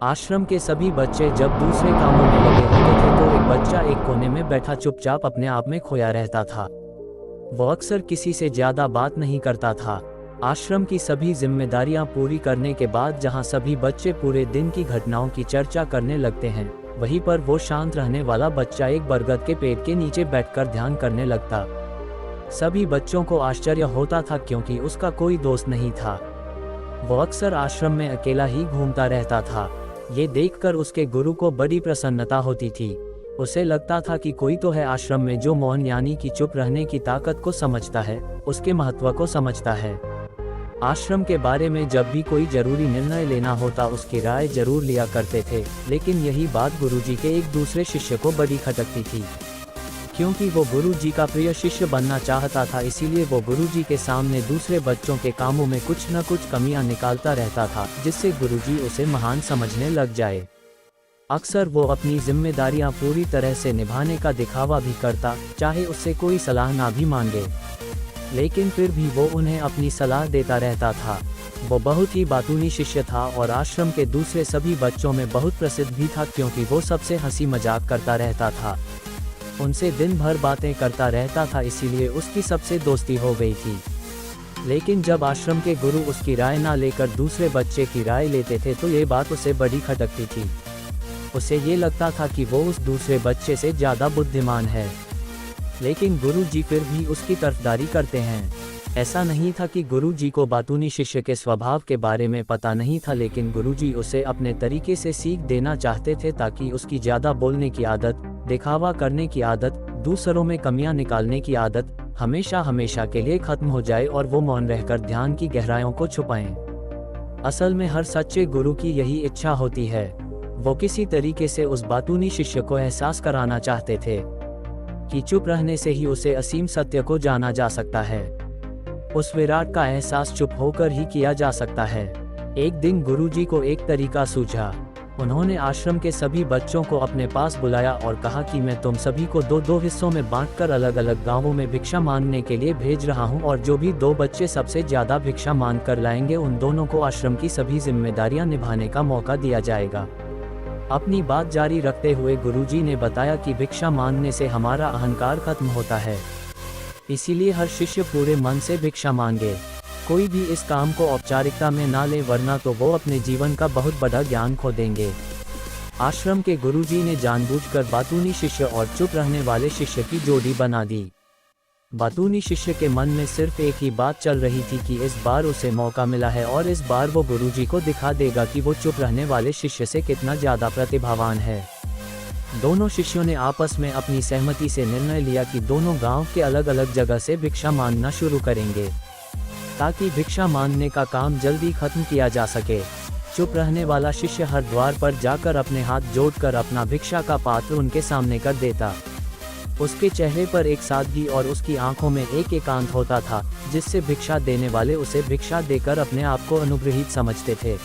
आश्रम के सभी बच्चे जब दूसरे कामों में लगे होते थे तो एक बच्चा एक कोने में बैठा चुपचाप अपने आप में खोया रहता था। वो अक्सर किसी से ज्यादा बात नहीं करता था। आश्रम की सभी जिम्मेदारियां पूरी करने के बाद जहां सभी बच्चे पूरे दिन की घटनाओं की चर्चा करने लगते हैं, वहीं पर वो शांत रहने वाला बच्चा एक बरगद के पेड़ के नीचे बैठकर ध्यान करने लगता। सभी बच्चों को आश्चर्य होता था क्योंकि उसका कोई दोस्त नहीं था। वो अक्सर आश्रम में अकेला ही घूमता रहता था। ये देखकर उसके गुरु को बड़ी प्रसन्नता होती थी। उसे लगता था कि कोई तो है आश्रम में जो मौन यानी कि चुप रहने की ताकत को समझता है, उसके महत्व को समझता है। आश्रम के बारे में जब भी कोई जरूरी निर्णय लेना होता उसकी राय जरूर लिया करते थे, लेकिन यही बात गुरुजी के एक दूसरे शिष्य को बड़ी खटकती थी। क्योंकि वो गुरुजी का प्रिय शिष्य बनना चाहता था, इसीलिए वो गुरुजी के सामने दूसरे बच्चों के कामों में कुछ न कुछ कमियां निकालता रहता था, जिससे गुरुजी उसे महान समझने लग जाए। अक्सर वो अपनी जिम्मेदारियां पूरी तरह से निभाने का दिखावा भी करता, चाहे उससे कोई सलाह ना भी मांगे, लेकिन फिर भी वो उन्हें अपनी सलाह देता रहता था। वो बहुत ही बातूनी शिष्य था और आश्रम के दूसरे सभी बच्चों में बहुत प्रसिद्ध भी था, क्योंकि वो सबसे हंसी मजाक करता रहता था, उनसे दिन भर बातें करता रहता था, इसीलिए उसकी सबसे दोस्ती हो गई थी। लेकिन जब आश्रम के गुरु उसकी राय ना लेकर दूसरे बच्चे की राय लेते थे तो ये बात उसे बड़ी खटकती थी। उसे ये लगता था कि वो उस दूसरे बच्चे से ज़्यादा बुद्धिमान है, लेकिन गुरुजी फिर भी उसकी तरफदारी करते हैं। ऐसा नहीं था कि गुरुजी को बातूनी शिष्य के स्वभाव के बारे में पता नहीं था, लेकिन गुरुजी उसे अपने तरीके से सीख देना चाहते थे ताकि उसकी ज़्यादा बोलने की आदत, दिखावा करने की आदत, दूसरों में कमियां निकालने की आदत हमेशा हमेशा के लिए खत्म हो जाए और वो मौन रहकर ध्यान की गहराइयों को छुपाएं। असल में हर सच्चे गुरु की यही इच्छा होती है। वो किसी तरीके से उस बातूनी शिष्य को एहसास कराना चाहते थे कि चुप रहने से ही उसे असीम सत्य को जाना जा सकता है। उस विराट का एहसास चुप होकर ही किया जा सकता है। एक दिन गुरुजी को एक तरीका सूझा। उन्होंने आश्रम के सभी बच्चों को अपने पास बुलाया और कहा कि मैं तुम सभी को दो दो हिस्सों में बांटकर अलग अलग गांवों में भिक्षा मांगने के लिए भेज रहा हूं, और जो भी दो बच्चे सबसे ज्यादा भिक्षा मांग कर लाएंगे उन दोनों को आश्रम की सभी जिम्मेदारियां निभाने का मौका दिया जाएगा। अपनी बात जारी रखते हुए गुरुजी ने बताया कि भिक्षा मांगने से हमारा अहंकार खत्म होता है, इसीलिए हर शिष्य पूरे मन से भिक्षा मांगे। कोई भी इस काम को औपचारिकता में ना ले, वरना तो वो अपने जीवन का बहुत बड़ा ज्ञान खो देंगे। आश्रम के गुरुजी ने जानबूझकर बातूनी शिष्य और चुप रहने वाले शिष्य की जोड़ी बना दी। बातूनी शिष्य के मन में सिर्फ एक ही बात चल रही थी कि इस बार उसे मौका मिला है और इस बार वो गुरुजी को दिखा देगा कि वो चुप रहने वाले शिष्य से कितना ज्यादा प्रतिभावान है। दोनों शिष्यों ने आपस में अपनी सहमति से निर्णय लिया कि दोनों गांव के अलग अलग जगह से भिक्षा मांगना शुरू करेंगे, ताकि भिक्षा मांगने का काम जल्दी खत्म किया जा सके। चुप रहने वाला शिष्य हर द्वार पर जाकर अपने हाथ जोड़कर अपना भिक्षा का पात्र उनके सामने कर देता। उसके चेहरे पर एक सादगी और उसकी आंखों में एक एकांत होता था, जिससे भिक्षा देने वाले उसे भिक्षा देकर अपने आप को अनुग्रहित समझते थे।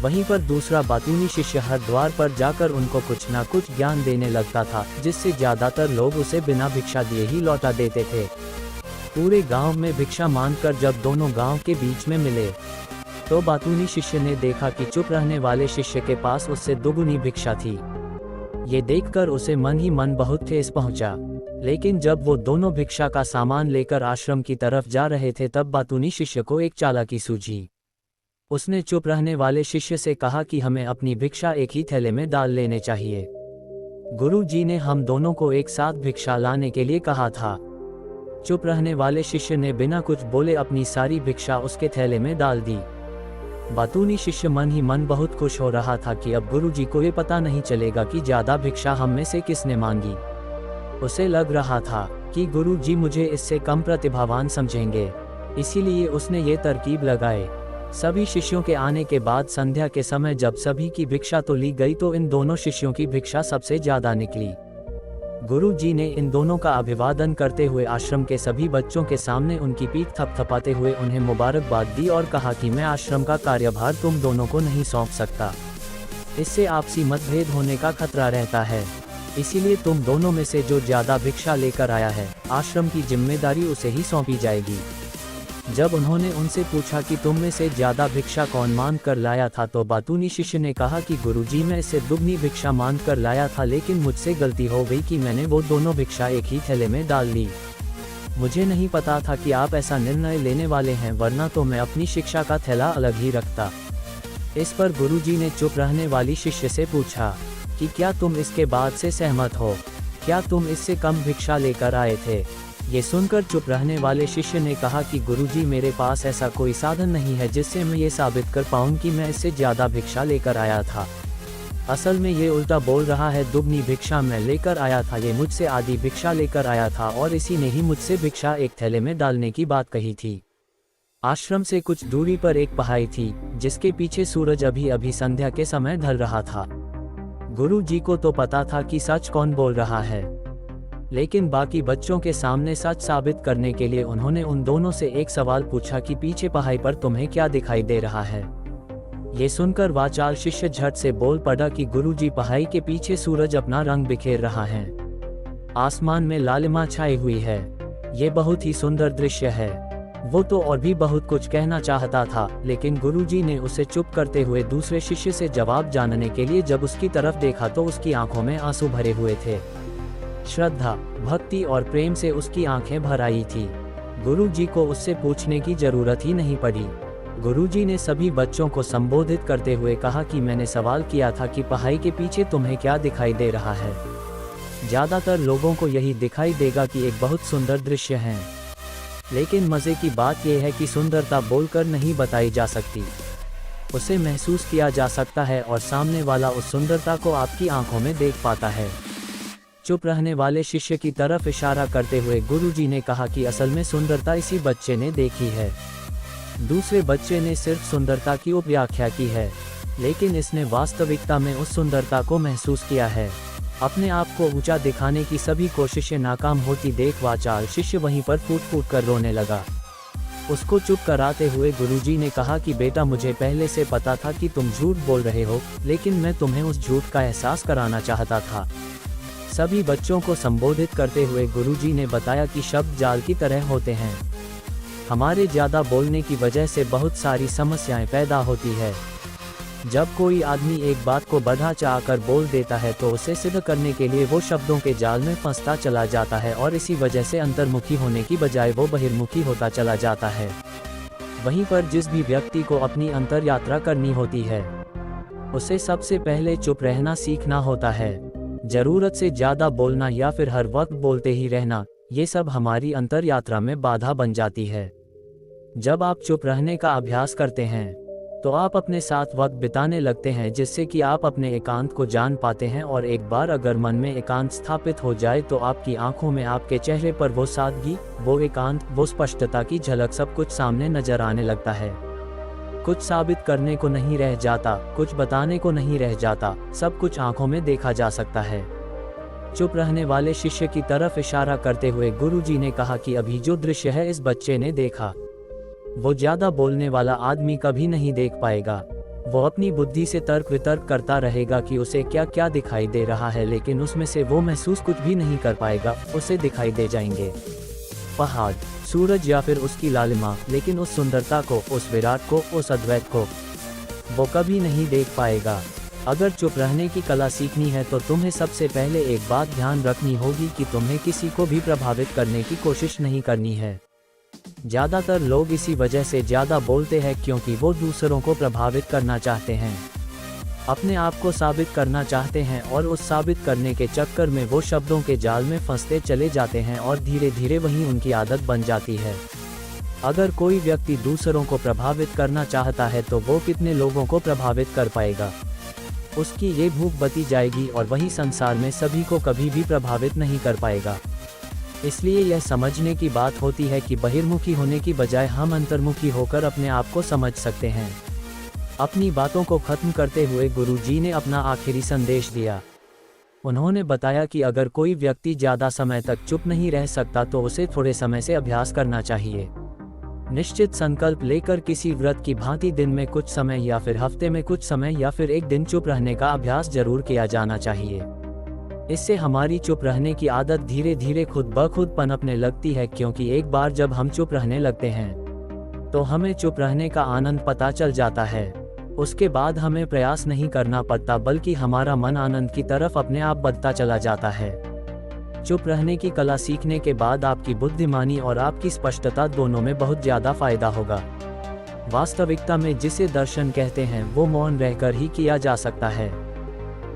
वहीं पर दूसरा बातूनी शिष्य हर द्वार पर जाकर उनको कुछ ना कुछ ज्ञान देने लगता था, जिससे ज्यादातर लोग उसे बिना भिक्षा दिए ही लौटा देते थे। पूरे गांव में भिक्षा मांगकर जब दोनों गांव के बीच में मिले तो बातूनी शिष्य ने देखा कि चुप रहने वाले शिष्य के पास उससे दोगुनी भिक्षा थी। ये देखकर उसे मन ही मन बहुत ठेस पहुंचा। लेकिन जब वो दोनों भिक्षा का सामान लेकर आश्रम की तरफ जा रहे थे तब बातूनी शिष्य को एक चालाकी सूझी। उसने चुप रहने वाले शिष्य से कहा कि हमें अपनी भिक्षा एक ही थैले में डाल लेने चाहिए। गुरुजी ने हम दोनों को एक साथ भिक्षा लाने के लिए कहा था। चुप रहने वाले शिष्य ने बिना कुछ बोले अपनी सारी भिक्षा उसके थैले में डाल दी। बातूनी शिष्य मन ही मन बहुत खुश हो रहा था कि अब गुरुजी को ये पता नहीं चलेगा कि ज्यादा भिक्षा हम में से किसने मांगी। उसे लग रहा था कि गुरुजी मुझे इससे कम प्रतिभावान समझेंगे, इसीलिए उसने ये तरकीब लगाए। सभी शिष्यों के आने के बाद संध्या के समय जब सभी की भिक्षा तो ली गई तो इन दोनों शिष्यों की भिक्षा सबसे ज्यादा निकली। गुरुजी ने इन दोनों का अभिवादन करते हुए आश्रम के सभी बच्चों के सामने उनकी पीठ थपथपाते हुए उन्हें मुबारकबाद दी और कहा कि मैं आश्रम का कार्यभार तुम दोनों को नहीं सौंप सकता। इससे आपसी मतभेद होने का खतरा रहता है, इसीलिए तुम दोनों में से जो ज्यादा भिक्षा लेकर आया है, आश्रम की जिम्मेदारी उसे ही सौंपी जाएगी। जब उन्होंने उनसे पूछा कि तुम में से ज्यादा भिक्षा कौन मांग कर लाया था, तो बातूनी शिष्य ने कहा कि गुरुजी, मैं इससे दुगनी भिक्षा मांग कर लाया था, लेकिन मुझसे गलती हो गई कि मैंने वो दोनों भिक्षा एक ही थैले में डाल ली। मुझे नहीं पता था कि आप ऐसा निर्णय लेने वाले हैं, वरना तो मैं अपनी शिक्षा का थैला अलग ही रखता। इस पर गुरुजी ने चुप रहने वाली शिष्य से पूछा कि क्या तुम इसके बाद से सहमत हो? क्या तुम इससे कम भिक्षा लेकर आए थे? ये सुनकर चुप रहने वाले शिष्य ने कहा कि गुरुजी, मेरे पास ऐसा कोई साधन नहीं है जिससे मैं ये साबित कर पाऊँ कि मैं इससे ज़्यादा भिक्षा लेकर आया था। असल में ये उल्टा बोल रहा है, दुगनी भिक्षा मैं लेकर आया था, ये मुझसे आधी भिक्षा लेकर आया था और इसी ने ही मुझसे भिक्षा एक थैले में डालने की बात कही थी। आश्रम से कुछ दूरी पर एक पहाड़ी थी, जिसके पीछे सूरज अभी अभी संध्या के समय ढल रहा था। गुरुजी को तो पता था कि सच कौन बोल रहा है, लेकिन बाकी बच्चों के सामने सच साबित करने के लिए उन्होंने उन दोनों से एक सवाल पूछा कि पीछे पहाड़ी पर तुम्हें क्या दिखाई दे रहा है? ये सुनकर वाचाल शिष्य झट से बोल पड़ा कि गुरुजी, पहाड़ी के पीछे सूरज अपना रंग बिखेर रहा है, आसमान में लालिमा छाई हुई है, ये बहुत ही सुंदर दृश्य है। वो तो और भी बहुत कुछ कहना चाहता था, लेकिन गुरुजी ने उसे चुप करते हुए दूसरे शिष्य से जवाब जानने के लिए जब उसकी तरफ देखा तो उसकी आंखों में आंसू भरे हुए थे। श्रद्धा, भक्ति और प्रेम से उसकी आंखें भर आई थी। गुरुजी को उससे पूछने की जरूरत ही नहीं पड़ी। गुरुजी ने सभी बच्चों को संबोधित करते हुए कहा कि मैंने सवाल किया था कि पहाड़ी के पीछे तुम्हें क्या दिखाई दे रहा है। ज्यादातर लोगों को यही दिखाई देगा कि एक बहुत सुंदर दृश्य है, लेकिन मजे की बात यह है कि सुंदरता बोलकर नहीं बताई जा सकती, उसे महसूस किया जा सकता है और सामने वाला उस सुंदरता को आपकी आंखों में देख पाता है। चुप रहने वाले शिष्य की तरफ इशारा करते हुए गुरुजी ने कहा कि असल में सुंदरता इसी बच्चे ने देखी है। दूसरे बच्चे ने सिर्फ सुंदरता की उपव्याख्या की है, लेकिन इसने वास्तविकता में उस सुंदरता को महसूस किया है। अपने आप को ऊंचा दिखाने की सभी कोशिशें नाकाम होती देख वाचाल शिष्य वहीं पर फूट फूट कर रोने लगा। उसको चुप कराते हुए गुरुजी ने कहा कि बेटा, मुझे पहले से पता था कि तुम झूठ बोल रहे हो, लेकिन मैं तुम्हें उस झूठ का एहसास कराना चाहता था। सभी बच्चों को संबोधित करते हुए गुरुजी ने बताया कि शब्द जाल की तरह होते हैं। हमारे ज़्यादा बोलने की वजह से बहुत सारी समस्याएं पैदा होती है। जब कोई आदमी एक बात को बढ़ा चढ़ा कर बोल देता है तो उसे सिद्ध करने के लिए वो शब्दों के जाल में फंसता चला जाता है और इसी वजह से अंतर्मुखी होने की बजाय वो बहिर्मुखी होता चला जाता है। वहीं पर जिस भी व्यक्ति को अपनी अंतर यात्रा करनी होती है, उसे सबसे पहले चुप रहना सीखना होता है। जरूरत से ज़्यादा बोलना या फिर हर वक्त बोलते ही रहना, ये सब हमारी अंतर यात्रा में बाधा बन जाती है। जब आप चुप रहने का अभ्यास करते हैं तो आप अपने साथ वक्त बिताने लगते हैं, जिससे कि आप अपने एकांत को जान पाते हैं और एक बार अगर मन में एकांत स्थापित हो जाए तो आपकी आंखों में, आपके चेहरे पर वो सादगी, वो एकांत, वो स्पष्टता की झलक सब कुछ सामने नजर आने लगता है। कुछ साबित करने को नहीं रह जाता, कुछ बताने को नहीं रह जाता, सब कुछ आंखों में देखा जा सकता है। चुप रहने वाले शिष्य की तरफ इशारा करते हुए गुरुजी ने कहा कि अभी जो दृश्य है इस बच्चे ने देखा, वो ज्यादा बोलने वाला आदमी कभी नहीं देख पाएगा। वो अपनी बुद्धि से तर्क वितर्क करता रहेगा कि उसे क्या क्या दिखाई दे रहा है, लेकिन उसमें से वो महसूस कुछ भी नहीं कर पाएगा। उसे दिखाई दे जाएंगे पहाड़, सूरज या फिर उसकी लालिमा, लेकिन उस सुंदरता को, उस विराट को, उस अद्वैत को वो कभी नहीं देख पाएगा। अगर चुप रहने की कला सीखनी है तो तुम्हें सबसे पहले एक बात ध्यान रखनी होगी कि तुम्हें किसी को भी प्रभावित करने की कोशिश नहीं करनी है। ज़्यादातर लोग इसी वजह से ज़्यादा बोलते हैं क्योंकि वो दूसरों को प्रभावित करना चाहते हैं, अपने आप को साबित करना चाहते हैं और उस साबित करने के चक्कर में वो शब्दों के जाल में फंसते चले जाते हैं और धीरे धीरे वही उनकी आदत बन जाती है। अगर कोई व्यक्ति दूसरों को प्रभावित करना चाहता है तो वो कितने लोगों को प्रभावित कर पाएगा? उसकी ये भूख बती जाएगी और वही संसार में सभी को कभी भी प्रभावित नहीं कर पाएगा। इसलिए यह समझने की बात होती है कि बहिर्मुखी होने की बजाय हम अंतर्मुखी होकर अपने आप को समझ सकते हैं। अपनी बातों को खत्म करते हुए गुरुजी ने अपना आखिरी संदेश दिया। उन्होंने बताया कि अगर कोई व्यक्ति ज़्यादा समय तक चुप नहीं रह सकता तो उसे थोड़े समय से अभ्यास करना चाहिए। निश्चित संकल्प लेकर किसी व्रत की भांति दिन में कुछ समय या फिर हफ्ते में कुछ समय या फिर एक दिन चुप रहने का अभ्यास जरूर किया जाना चाहिए। इससे हमारी चुप रहने की आदत धीरे धीरे खुद ब खुद पनपने लगती है, क्योंकि एक बार जब हम चुप रहने लगते हैं तो हमें चुप रहने का आनंद पता चल जाता है। उसके बाद हमें प्रयास नहीं करना पड़ता, बल्कि हमारा मन आनंद की तरफ अपने आप बढ़ता चला जाता है। चुप रहने की कला सीखने के बाद आपकी बुद्धिमानी और आपकी स्पष्टता दोनों में बहुत ज़्यादा फायदा होगा। वास्तविकता में जिसे दर्शन कहते हैं वो मौन रहकर ही किया जा सकता है।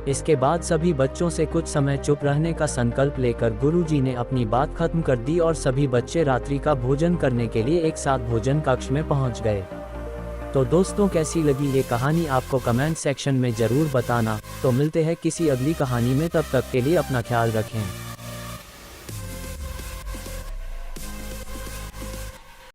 इसके बाद सभी बच्चों से कुछ समय चुप रहने का संकल्प लेकर गुरुजी ने अपनी बात खत्म कर दी और सभी बच्चे रात्रि का भोजन करने के लिए एक साथ भोजन कक्ष में पहुंच गए। तो दोस्तों, कैसी लगी ये कहानी आपको कमेंट सेक्शन में ज़रूर बताना। तो मिलते हैं किसी अगली कहानी में, तब तक के लिए अपना ख्याल रखें।